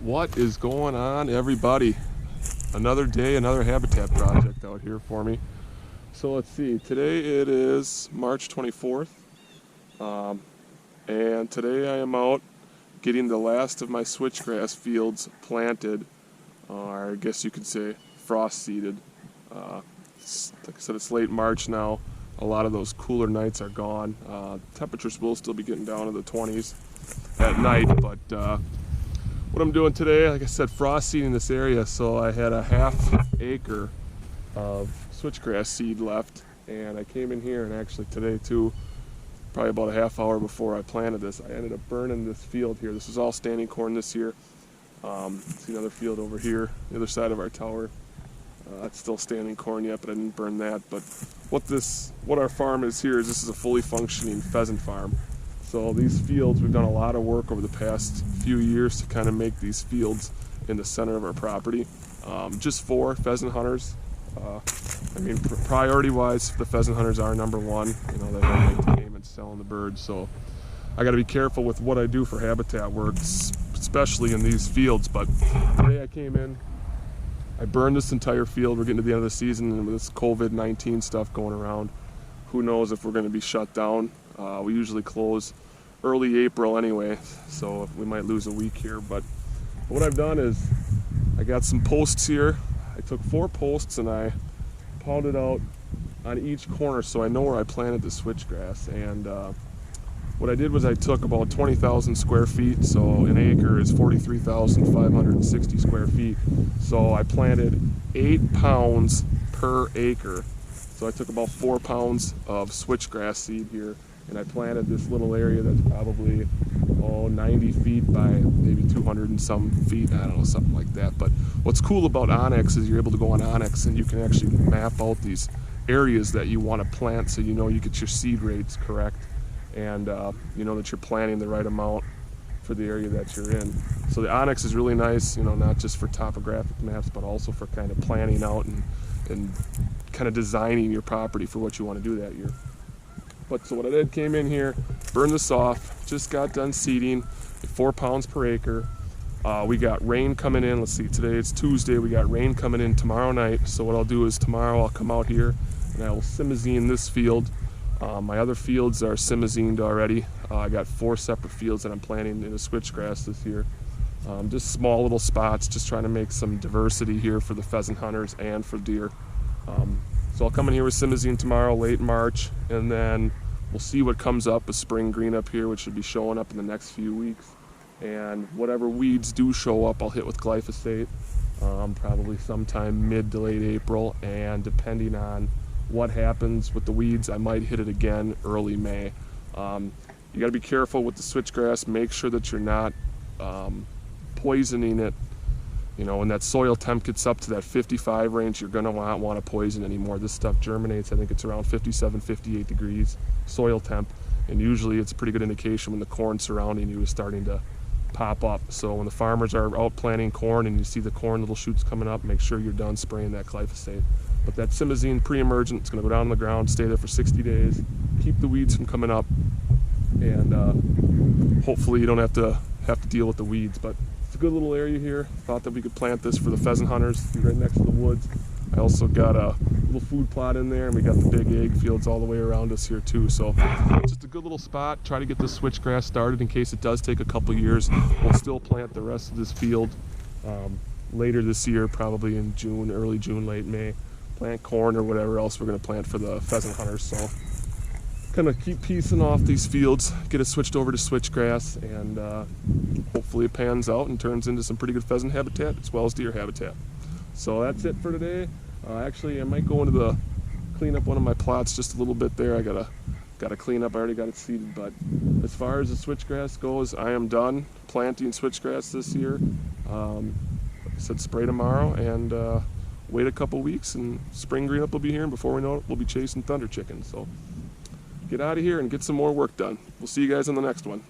What is going on, everybody? Another day, another habitat project out here for me. So let's see, today it is March 24th, and today I am out getting the last of my switchgrass fields planted, or I guess you could say frost seeded. Like I said, it's late March now. A lot of those cooler nights are gone. Temperatures will still be getting down to the 20s at night, but what I'm doing today, like I said, frost seeding this area. So I had a ½ acre of switchgrass seed left, and I came in here, and actually today too, probably about a half hour before I planted this, I ended up burning this field here. This is all standing corn this year. See another field over here, the other side of our tower. It's still standing corn yet, but I didn't burn that. But what our farm is here is this is a fully functioning pheasant farm. So these fields, we've done a lot of work over the past few years to kind of make these fields in the center of our property, just for pheasant hunters. I mean, priority-wise, the pheasant hunters are number one. You know, they don't make the game and selling the birds. So I got to be careful with what I do for habitat work, especially in these fields. But today I came in, I burned this entire field. We're getting to the end of the season, and with this COVID-19 stuff going around, who knows if we're going to be shut down. We usually close early April anyway, so we might lose a week here. But what I've done is I got some posts here. I took 4 posts and I pounded out on each corner so I know where I planted the switchgrass. And what I did was I took about 20,000 square feet, so an acre is 43,560 square feet. So I planted 8 pounds per acre. So I took about 4 pounds of switchgrass seed here, and I planted this little area that's probably 90 feet by maybe 200 and some feet, I don't know, something like that. But what's cool about Onyx is you're able to go on Onyx and you can actually map out these areas that you want to plant, so you know you get your seed rates correct, and you know that you're planting the right amount for the area that you're in. So the Onyx is really nice, you know, not just for topographic maps, but also for kind of planning out and kind of designing your property for what you want to do that year. But so what I did, came in here, burned this off, just got done seeding, 4 pounds per acre. We got rain coming in. Let's see, today it's Tuesday. We got rain coming in tomorrow night. So what I'll do is tomorrow I'll come out here and I will simazine this field. My other fields are simazined already. I got 4 separate fields that I'm planting in a switchgrass this year. Just small little spots, just trying to make some diversity here for the pheasant hunters and for deer. So I'll come in here with simazine tomorrow, late March, and then we'll see what comes up, a spring green up here, which should be showing up in the next few weeks. And whatever weeds do show up, I'll hit with glyphosate, probably sometime mid to late April, and depending on what happens with the weeds, I might hit it again early May. You got to be careful with the switchgrass. Make sure that you're not poisoning it. You know, when that soil temp gets up to that 55 range, you're going to not want to poison anymore. This stuff germinates, I think it's around 57, 58 degrees soil temp, and usually it's a pretty good indication when the corn surrounding you is starting to pop up. So when the farmers are out planting corn and you see the corn little shoots coming up, make sure you're done spraying that glyphosate. But that simazine pre-emergent, it's going to go down on the ground, stay there for 60 days, keep the weeds from coming up, and hopefully you don't have to deal with the weeds. But it's a good little area here. Thought that we could plant this for the pheasant hunters. Be right next to the woods. I also got a little food plot in there, and we got the big egg fields all the way around us here too. So it's just a good little spot. Try to get this switchgrass started in case it does take a couple years. We'll still plant the rest of this field later this year, probably in June, early June, late May. Plant corn or whatever else we're going to plant for the pheasant hunters. So kind of keep piecing off these fields, get it switched over to switchgrass, and hopefully it pans out and turns into some pretty good pheasant habitat as well as deer habitat. So that's it for today. Actually, I might go into clean up one of my plots just a little bit there. I gotta clean up. I already got it seeded, but as far as the switchgrass goes, I am done planting switchgrass this year. Like I said, spray tomorrow and wait a couple weeks, and spring green up will be here, and before we know it, we'll be chasing thunder chickens. So get out of here and get some more work done. We'll see you guys on the next one.